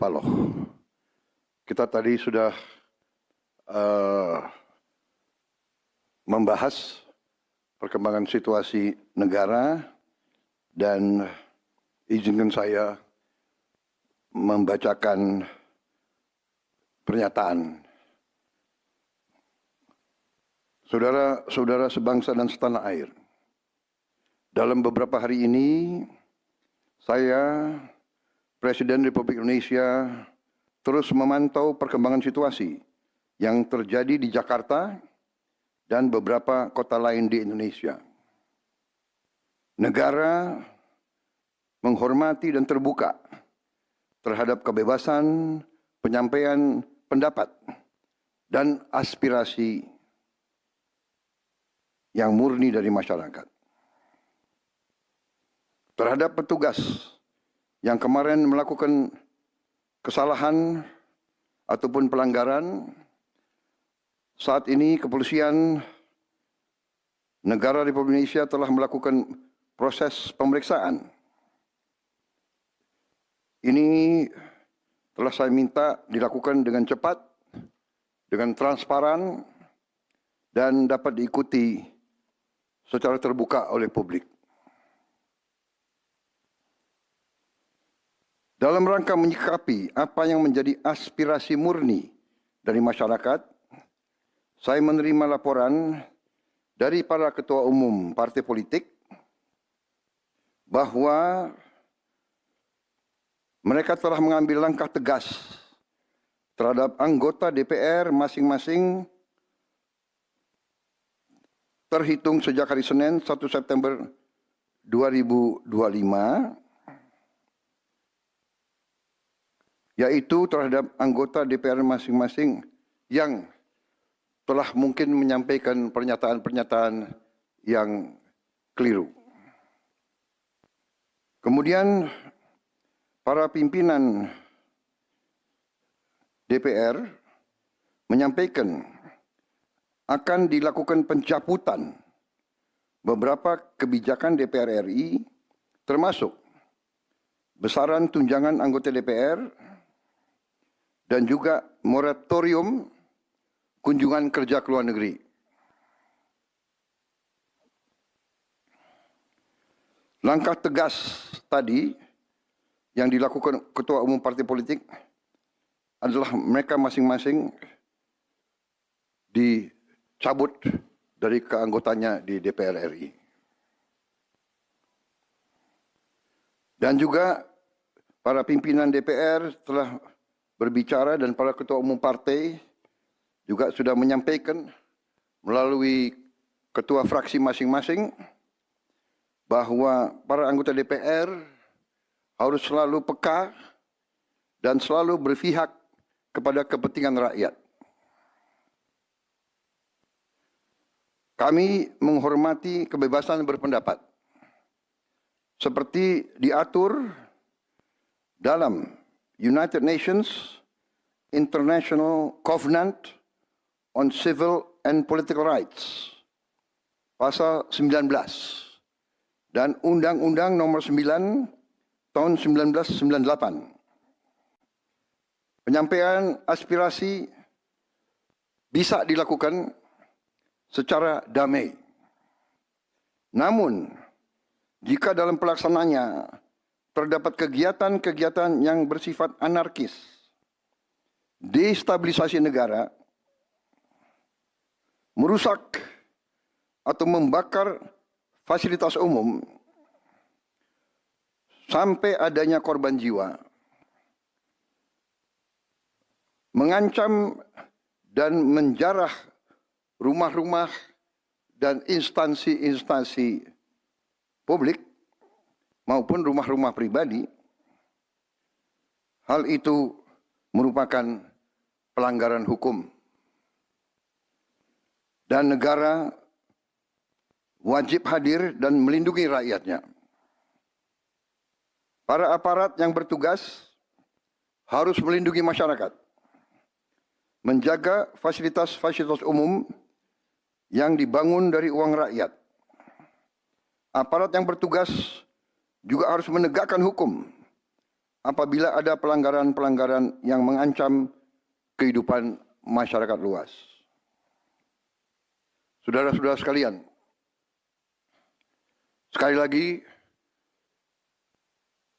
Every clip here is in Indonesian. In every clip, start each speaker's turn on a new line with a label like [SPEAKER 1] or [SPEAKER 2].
[SPEAKER 1] Paloh. Kita tadi sudah membahas perkembangan situasi negara dan izinkan saya membacakan pernyataan. Saudara-saudara sebangsa dan setanah air, dalam beberapa hari ini saya, Presiden Republik Indonesia, terus memantau perkembangan situasi yang terjadi di Jakarta dan beberapa kota lain di Indonesia. Negara menghormati dan terbuka terhadap kebebasan penyampaian pendapat dan aspirasi yang murni dari masyarakat. Terhadap petugas yang kemarin melakukan kesalahan ataupun pelanggaran, saat ini kepolisian negara Republik Indonesia telah melakukan proses pemeriksaan. Ini telah saya minta dilakukan dengan cepat, dengan transparan, dan dapat diikuti secara terbuka oleh publik. Dalam rangka menyikapi apa yang menjadi aspirasi murni dari masyarakat, saya menerima laporan dari para ketua umum partai politik bahwa mereka telah mengambil langkah tegas terhadap anggota DPR masing-masing terhitung sejak hari Senin 1 September 2025, yaitu terhadap anggota DPR masing-masing yang telah mungkin menyampaikan pernyataan-pernyataan yang keliru. Kemudian para pimpinan DPR menyampaikan akan dilakukan pencabutan beberapa kebijakan DPR RI, termasuk besaran tunjangan anggota DPR dan juga moratorium kunjungan kerja ke luar negeri. Langkah tegas tadi yang dilakukan ketua umum partai politik adalah mereka masing-masing dicabut dari keanggotanya di DPR RI. Dan juga para pimpinan DPR telah berbicara dan para ketua umum partai juga sudah menyampaikan melalui ketua fraksi masing-masing bahwa para anggota DPR harus selalu peka dan selalu berpihak kepada kepentingan rakyat. Kami menghormati kebebasan berpendapat seperti diatur dalam United Nations International Covenant on Civil and Political Rights, pasal 19, dan Undang-Undang Nomor 9 tahun 1998. Penyampaian aspirasi bisa dilakukan secara damai. Namun, jika dalam pelaksananya terdapat kegiatan-kegiatan yang bersifat anarkis, destabilisasi negara, merusak atau membakar fasilitas umum, sampai adanya korban jiwa, mengancam dan menjarah rumah-rumah dan instansi-instansi publik maupun rumah-rumah pribadi, hal itu merupakan pelanggaran hukum. Dan negara wajib hadir dan melindungi rakyatnya. Para aparat yang bertugas harus melindungi masyarakat, menjaga fasilitas-fasilitas umum yang dibangun dari uang rakyat. Aparat yang bertugas juga harus menegakkan hukum apabila ada pelanggaran-pelanggaran yang mengancam kehidupan masyarakat luas. Saudara-saudara sekalian, sekali lagi,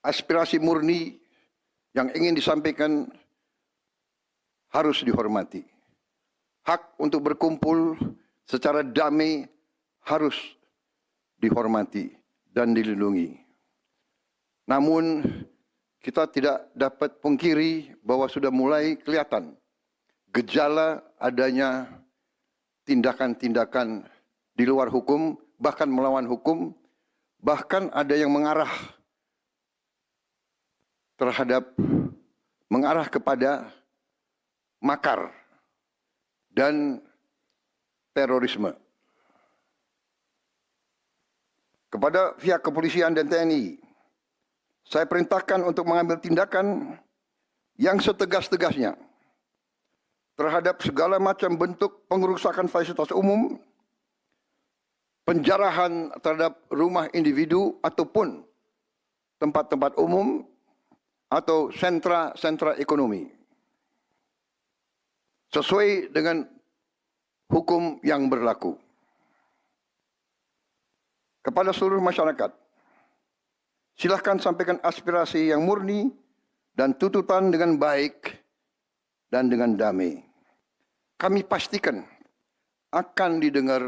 [SPEAKER 1] aspirasi murni yang ingin disampaikan harus dihormati. Hak untuk berkumpul secara damai harus dihormati dan dilindungi. Namun, kita tidak dapat pungkiri bahwa sudah mulai kelihatan gejala adanya tindakan-tindakan di luar hukum, bahkan melawan hukum, bahkan ada yang mengarah kepada makar dan terorisme. Kepada pihak kepolisian dan TNI, saya perintahkan untuk mengambil tindakan yang setegas-tegasnya terhadap segala macam bentuk pengerusakan fasilitas umum, penjarahan terhadap rumah individu ataupun tempat-tempat umum atau sentra-sentra ekonomi, sesuai dengan hukum yang berlaku. Kepada seluruh masyarakat, silakan sampaikan aspirasi yang murni dan tuntutan dengan baik dan dengan damai. Kami pastikan akan didengar,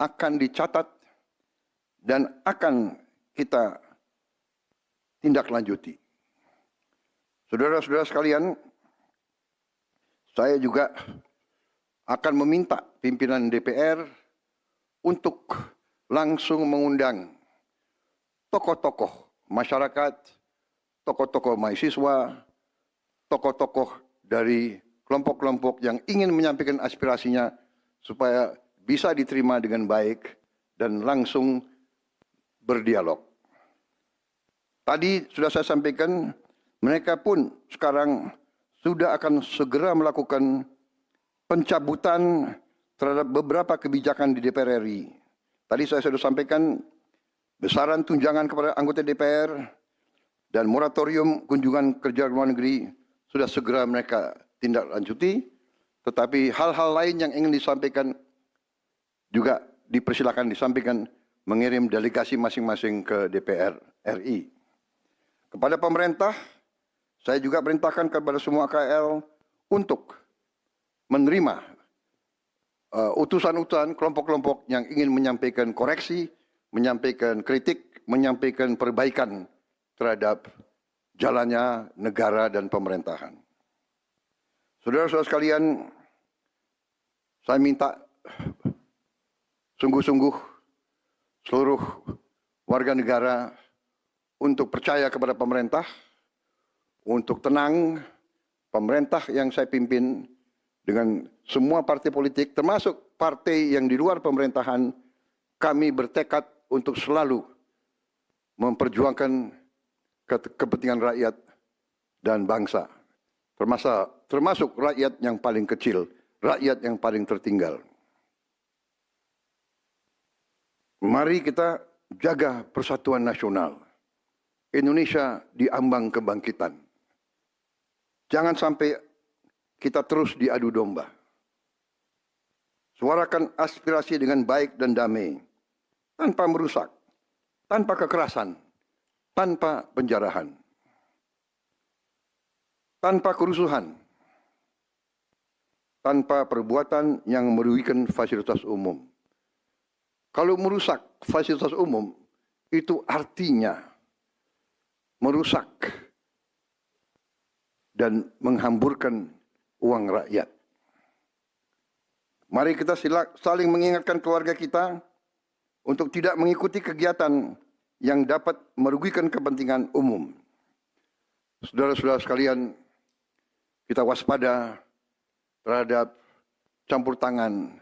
[SPEAKER 1] akan dicatat, dan akan kita tindak lanjuti. Saudara-saudara sekalian, saya juga akan meminta pimpinan DPR untuk langsung mengundang tokoh-tokoh masyarakat, tokoh-tokoh mahasiswa, tokoh-tokoh dari kelompok-kelompok yang ingin menyampaikan aspirasinya supaya bisa diterima dengan baik dan langsung berdialog. Tadi sudah saya sampaikan, mereka pun sekarang sudah akan segera melakukan pencabutan terhadap beberapa kebijakan di DPR RI. Tadi saya sudah sampaikan besaran tunjangan kepada anggota DPR dan moratorium kunjungan kerja luar negeri sudah segera mereka tindak lanjuti, tetapi hal-hal lain yang ingin disampaikan juga dipersilakan disampaikan mengirim delegasi masing-masing ke DPR RI. Kepada pemerintah, saya juga perintahkan kepada semua KL untuk menerima utusan-utusan kelompok-kelompok yang ingin menyampaikan koreksi, menyampaikan kritik, menyampaikan perbaikan terhadap jalannya negara dan pemerintahan. Saudara-saudara sekalian, saya minta sungguh-sungguh seluruh warga negara untuk percaya kepada pemerintah, untuk tenang. Pemerintah yang saya pimpin dengan semua partai politik, termasuk partai yang di luar pemerintahan, kami bertekad untuk selalu memperjuangkan kepentingan rakyat dan bangsa, termasuk rakyat yang paling kecil, rakyat yang paling tertinggal. Mari kita jaga persatuan nasional. Indonesia di ambang kebangkitan. Jangan sampai kita terus diadu domba. Suarakan aspirasi dengan baik dan damai, tanpa merusak, tanpa kekerasan, tanpa penjarahan, tanpa kerusuhan, tanpa perbuatan yang merugikan fasilitas umum. Kalau merusak fasilitas umum, itu artinya merusak dan menghamburkan uang rakyat. Mari kita saling mengingatkan keluarga kita untuk tidak mengikuti kegiatan yang dapat merugikan kepentingan umum. Saudara-saudara sekalian, kita waspada terhadap campur tangan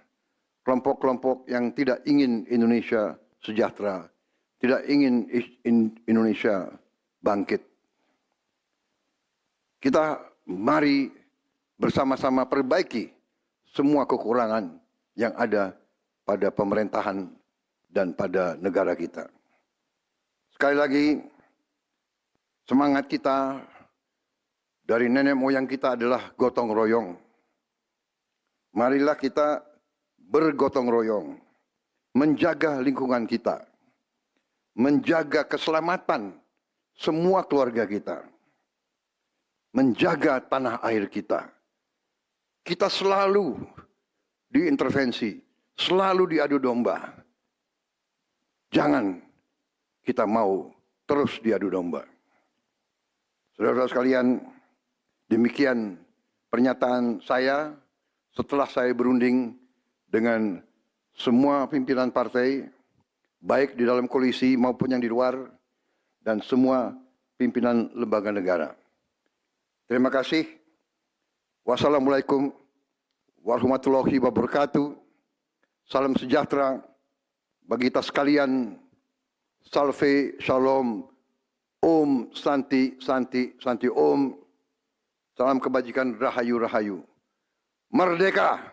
[SPEAKER 1] kelompok-kelompok yang tidak ingin Indonesia sejahtera, tidak ingin Indonesia bangkit. Kita mari bersama-sama perbaiki semua kekurangan yang ada pada pemerintahan dan pada negara kita. Sekali lagi, Semangat kita dari nenek moyang kita adalah gotong royong. Marilah kita bergotong royong, menjaga lingkungan kita, menjaga keselamatan semua keluarga kita, menjaga tanah air kita. Kita selalu diintervensi, selalu diadu domba. Jangan kita mau terus diadu domba. Saudara-saudara sekalian, demikian pernyataan saya setelah saya berunding dengan semua pimpinan partai, baik di dalam koalisi maupun yang di luar, dan semua pimpinan lembaga negara. Terima kasih. Wassalamualaikum warahmatullahi wabarakatuh. Salam sejahtera bagi kita sekalian. Salve, shalom, om, santi, santi, santi, om. Salam kebajikan, rahayu, rahayu. Merdeka!